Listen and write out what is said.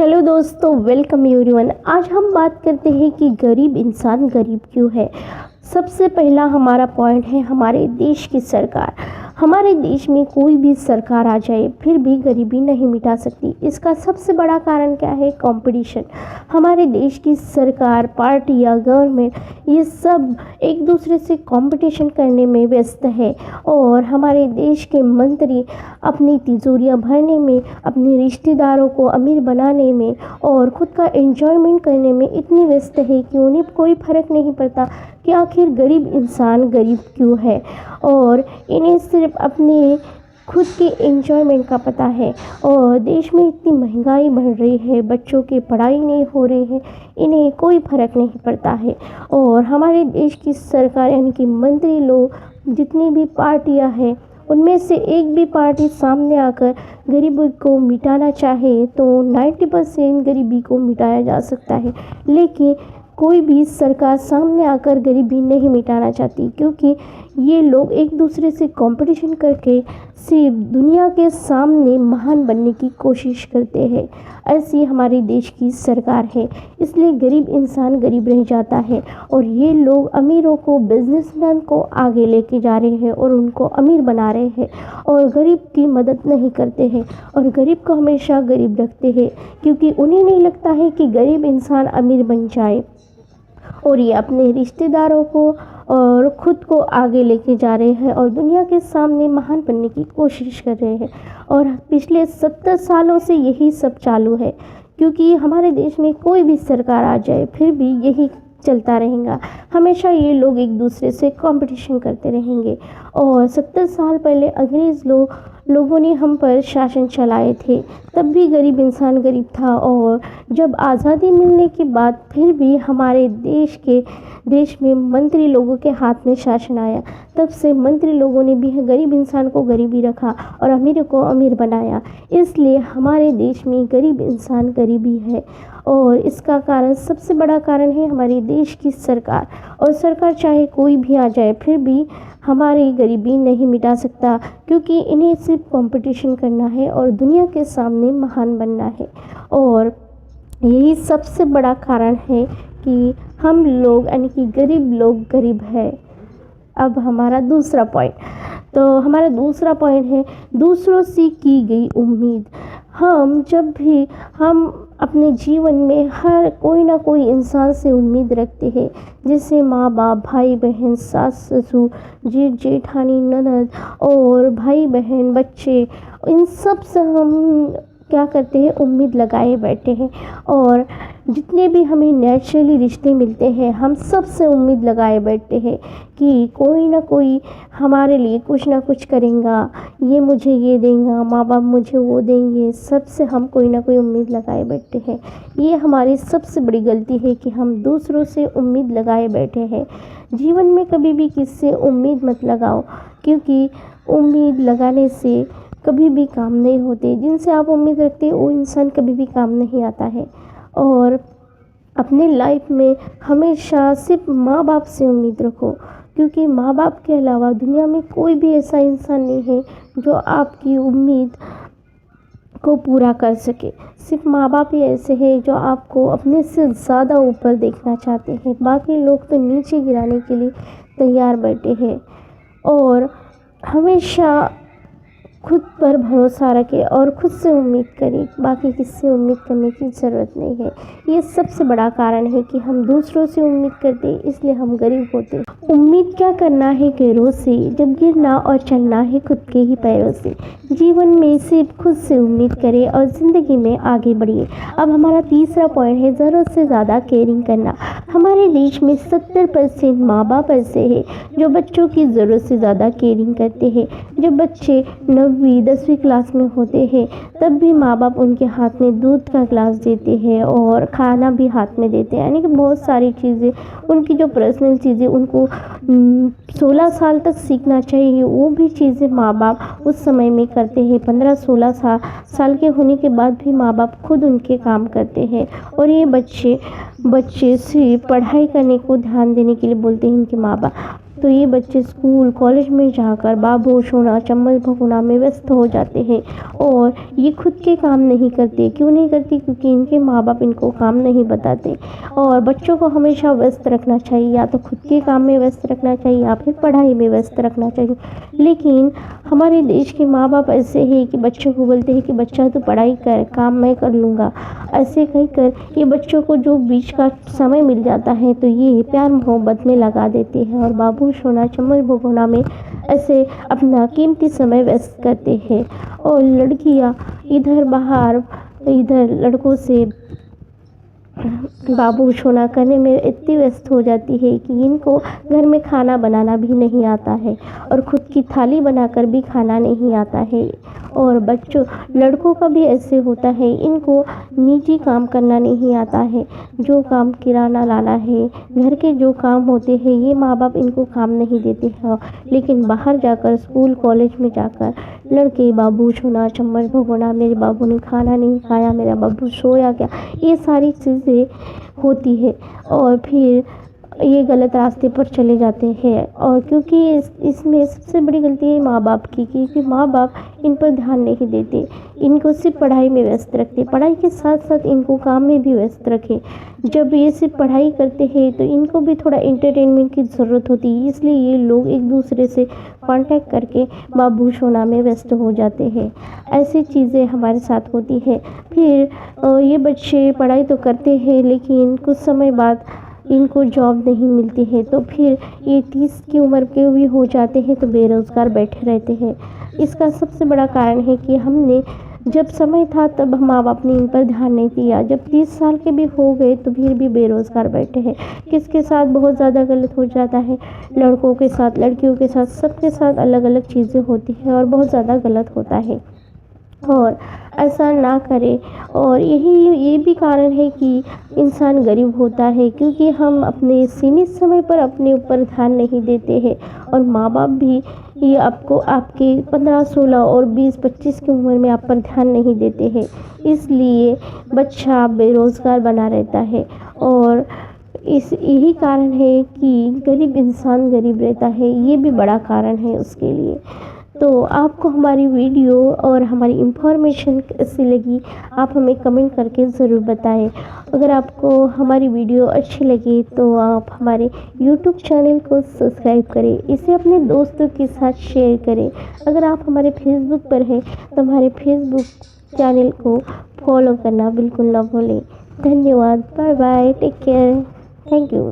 Hello दोस्तों, welcome everyone. आज हम बात करते हैं कि गरीब इंसान गरीब क्यों है। सबसे पहला हमारा पॉइंट है हमारे देश की सरकार। हमारे देश में कोई भी सरकार आ जाए फिर भी गरीबी नहीं मिटा सकती। इसका सबसे बड़ा कारण क्या है? कंपटीशन। हमारे देश की सरकार, पार्टी या गवर्नमेंट ये सब एक दूसरे से कंपटीशन करने में व्यस्त है और हमारे देश के मंत्री अपनी तिजोरियां भरने में, अपने रिश्तेदारों को अमीर बनाने में और ख़ुद का एंजॉयमेंट करने में इतनी व्यस्त है कि उन्हें कोई फ़र्क नहीं पड़ता कि आखिर गरीब इंसान गरीब क्यों है। और इन्हें सिर्फ अपने खुद के एंजॉयमेंट का पता है। और देश में इतनी महंगाई बढ़ रही है, बच्चों की पढ़ाई नहीं हो रही है, इन्हें कोई फ़र्क नहीं पड़ता है। और हमारे देश की सरकार यानी कि मंत्री लोग, जितनी भी पार्टियां हैं, उनमें से एक भी पार्टी सामने आकर गरीबी को मिटाना चाहे तो 90% गरीबी को मिटाया जा सकता है। लेकिन कोई भी सरकार सामने आकर गरीबी नहीं मिटाना चाहती, क्योंकि ये लोग एक दूसरे से कंपटीशन करके सिर्फ दुनिया के सामने महान बनने की कोशिश करते हैं। ऐसी हमारे देश की सरकार है, इसलिए गरीब इंसान गरीब रह जाता है। और ये लोग अमीरों को, बिजनेसमैन को आगे लेके जा रहे हैं और उनको अमीर बना रहे हैं और गरीब की मदद नहीं करते हैं और गरीब को हमेशा गरीब रखते हैं, क्योंकि उन्हें नहीं लगता है कि गरीब इंसान अमीर बन जाए। और ये अपने रिश्तेदारों को और ख़ुद को आगे लेके जा रहे हैं और दुनिया के सामने महान बनने की कोशिश कर रहे हैं। और पिछले 70 सालों से यही सब चालू है, क्योंकि हमारे देश में कोई भी सरकार आ जाए फिर भी यही चलता रहेगा। हमेशा ये लोग एक दूसरे से कंपटीशन करते रहेंगे। और 70 साल पहले अंग्रेज़ लोगों ने हम पर शासन चलाए थे, तब भी गरीब इंसान गरीब था। और जब आज़ादी मिलने के बाद फिर भी हमारे देश में मंत्री लोगों के हाथ में शासन आया, तब से मंत्री लोगों ने भी गरीब इंसान को गरीबी रखा और अमीर को अमीर बनाया। इसलिए हमारे देश में गरीब इंसान गरीबी है। और इसका कारण, सबसे बड़ा कारण है हमारे देश की सरकार। और सरकार चाहे कोई भी आ जाए फिर भी हमारी गरीबी नहीं मिटा सकता, क्योंकि इन्हें सिर्फ कंपटीशन करना है और दुनिया के सामने महान बनना है। और यही सबसे बड़ा कारण है कि हम लोग यानी कि गरीब लोग गरीब है। अब हमारा दूसरा पॉइंट, तो हमारा दूसरा पॉइंट है दूसरों से की गई उम्मीद। हम अपने जीवन में हर कोई ना कोई इंसान से उम्मीद रखते हैं, जैसे माँ बाप, भाई बहन, सास ससुर, जेठ जेठानी, ननद और भाई बहन, बच्चे, इन सब से हम क्या करते हैं? उम्मीद लगाए बैठे हैं। और जितने भी हमें नेचुरली रिश्ते मिलते हैं, हम सब से उम्मीद लगाए बैठते हैं कि कोई ना कोई हमारे लिए कुछ ना कुछ करेगा, ये मुझे ये देगा, माँ बाप मुझे वो देंगे। सबसे हम कोई ना कोई उम्मीद लगाए बैठते हैं। ये हमारी सबसे बड़ी गलती है कि हम दूसरों से उम्मीद लगाए बैठे हैं। जीवन में कभी भी किससे उम्मीद मत लगाओ, क्योंकि उम्मीद लगाने से कभी भी काम नहीं होते। जिनसे आप उम्मीद रखते हो वो इंसान कभी भी काम नहीं आता है। और अपने लाइफ में हमेशा सिर्फ माँ बाप से उम्मीद रखो, क्योंकि माँ बाप के अलावा दुनिया में कोई भी ऐसा इंसान नहीं है जो आपकी उम्मीद को पूरा कर सके। सिर्फ माँ बाप ही ऐसे हैं जो आपको अपने से ज़्यादा ऊपर देखना चाहते हैं। बाकी लोग तो नीचे गिराने के लिए तैयार बैठे हैं। और हमेशा खुद पर भरोसा रखें और खुद से उम्मीद करें, बाकी किससे उम्मीद करने की ज़रूरत नहीं है। ये सबसे बड़ा कारण है कि हम दूसरों से उम्मीद करते हैं, इसलिए हम गरीब होते हैं। उम्मीद क्या करना है गैरों से, जब गिरना और चलना है खुद के ही पैरों से। जीवन में सिर्फ खुद से उम्मीद करें और ज़िंदगी में आगे बढ़िए। अब हमारा तीसरा पॉइंट है ज़रूरत से ज़्यादा केयरिंग करना। हमारे देश में 70% माँ बाप ऐसे हैं जो बच्चों की ज़रूरत से ज़्यादा केयरिंग करते हैं। जब बच्चे 9वीं 10वीं क्लास में होते हैं तब भी माँ बाप उनके हाथ में दूध का ग्लास देते हैं और खाना भी हाथ में देते हैं, यानी कि बहुत सारी चीज़ें, उनकी जो पर्सनल चीज़ें उनको 16 साल तक सीखना चाहिए, वो भी चीज़ें माँ बाप उस समय में करते हैं। 15-16 साल के होने के बाद भी माँ बाप खुद उनके काम करते हैं। और ये बच्चे से पढ़ाई करने को ध्यान देने के लिए बोलते हैं इनके माँ बाप। तो ये बच्चे स्कूल कॉलेज में जाकर बाबू सोना चम्मच भगोना में व्यस्त हो जाते हैं और ये खुद के काम नहीं करते। क्यों नहीं करते? क्योंकि इनके माँ बाप इनको काम नहीं बताते। और बच्चों को हमेशा व्यस्त रखना चाहिए, या तो खुद के काम में व्यस्त रखना चाहिए या फिर पढ़ाई में व्यस्त रखना चाहिए। लेकिन हमारे देश के माँ बाप ऐसे हैं कि बच्चों को बोलते हैं कि बच्चा तू पढ़ाई कर, काम मैं कर लूँगा। ऐसे कहकर ये बच्चों को जो बीच का समय मिल जाता है तो ये प्यार मोहब्बत में लगा देते हैं और बाबू सोना चम्मच भगोना में ऐसे अपना कीमती समय व्यस्त करते हैं। और लड़कियां इधर बाहर इधर लड़कों से बाबू सोना करने में इतनी व्यस्त हो जाती है कि इनको घर में खाना बनाना भी नहीं आता है और खुद की थाली बनाकर भी खाना नहीं आता है। और बच्चों लड़कों का भी ऐसे होता है, इनको निजी काम करना नहीं आता है। जो काम किराना लाना है, घर के जो काम होते हैं ये माँ बाप इनको काम नहीं देते हैं। लेकिन बाहर जाकर स्कूल कॉलेज में जाकर लड़के बाबू सोना चम्मच भगोना, मेरे बाबू ने खाना नहीं खाया, मेरा बाबू सोया क्या, ये सारी चीज़ें होती है और फिर ये गलत रास्ते पर चले जाते हैं। और क्योंकि इसमें सबसे बड़ी गलती है माँ बाप की, क्योंकि माँ बाप इन पर ध्यान नहीं देते, इनको सिर्फ पढ़ाई में व्यस्त रखते, पढ़ाई के साथ साथ इनको काम में भी व्यस्त रखें। जब ये सिर्फ पढ़ाई करते हैं तो इनको भी थोड़ा एंटरटेनमेंट की ज़रूरत होती है, इसलिए ये लोग एक दूसरे से कांटेक्ट करके बाबू सोना में व्यस्त हो जाते हैं। ऐसी चीज़ें हमारे साथ होती है। फिर ये बच्चे पढ़ाई तो करते हैं लेकिन कुछ समय बाद इनको जॉब नहीं मिलती है, तो फिर ये 30 की उम्र के भी हो जाते हैं तो बेरोज़गार बैठे रहते हैं। इसका सबसे बड़ा कारण है कि हमने जब समय था तब माँ बाप ने इन पर ध्यान नहीं दिया। जब 30 साल के भी हो गए तो फिर भी बेरोज़गार बैठे हैं। किसके साथ बहुत ज़्यादा गलत हो जाता है, लड़कों के साथ, लड़कियों के साथ, सबके साथ अलग अलग चीज़ें होती हैं और बहुत ज़्यादा गलत होता है। और ऐसा ना करें। और ये भी कारण है कि इंसान गरीब होता है, क्योंकि हम अपने सीमित समय पर अपने ऊपर ध्यान नहीं देते हैं और माँ बाप भी ये आपको आपके 15, 16 और 20, 25 की उम्र में आप पर ध्यान नहीं देते हैं, इसलिए बच्चा बेरोज़गार बना रहता है। और यही कारण है कि गरीब इंसान गरीब रहता है, ये भी बड़ा कारण है उसके लिए। तो आपको हमारी वीडियो और हमारी इन्फॉर्मेशन कैसी लगी, आप हमें कमेंट करके ज़रूर बताएं। अगर आपको हमारी वीडियो अच्छी लगी तो आप हमारे यूट्यूब चैनल को सब्सक्राइब करें, इसे अपने दोस्तों के साथ शेयर करें। अगर आप हमारे फेसबुक पर हैं तो हमारे फेसबुक चैनल को फॉलो करना बिल्कुल ना भूलें। धन्यवाद, bye bye, take care, thank you.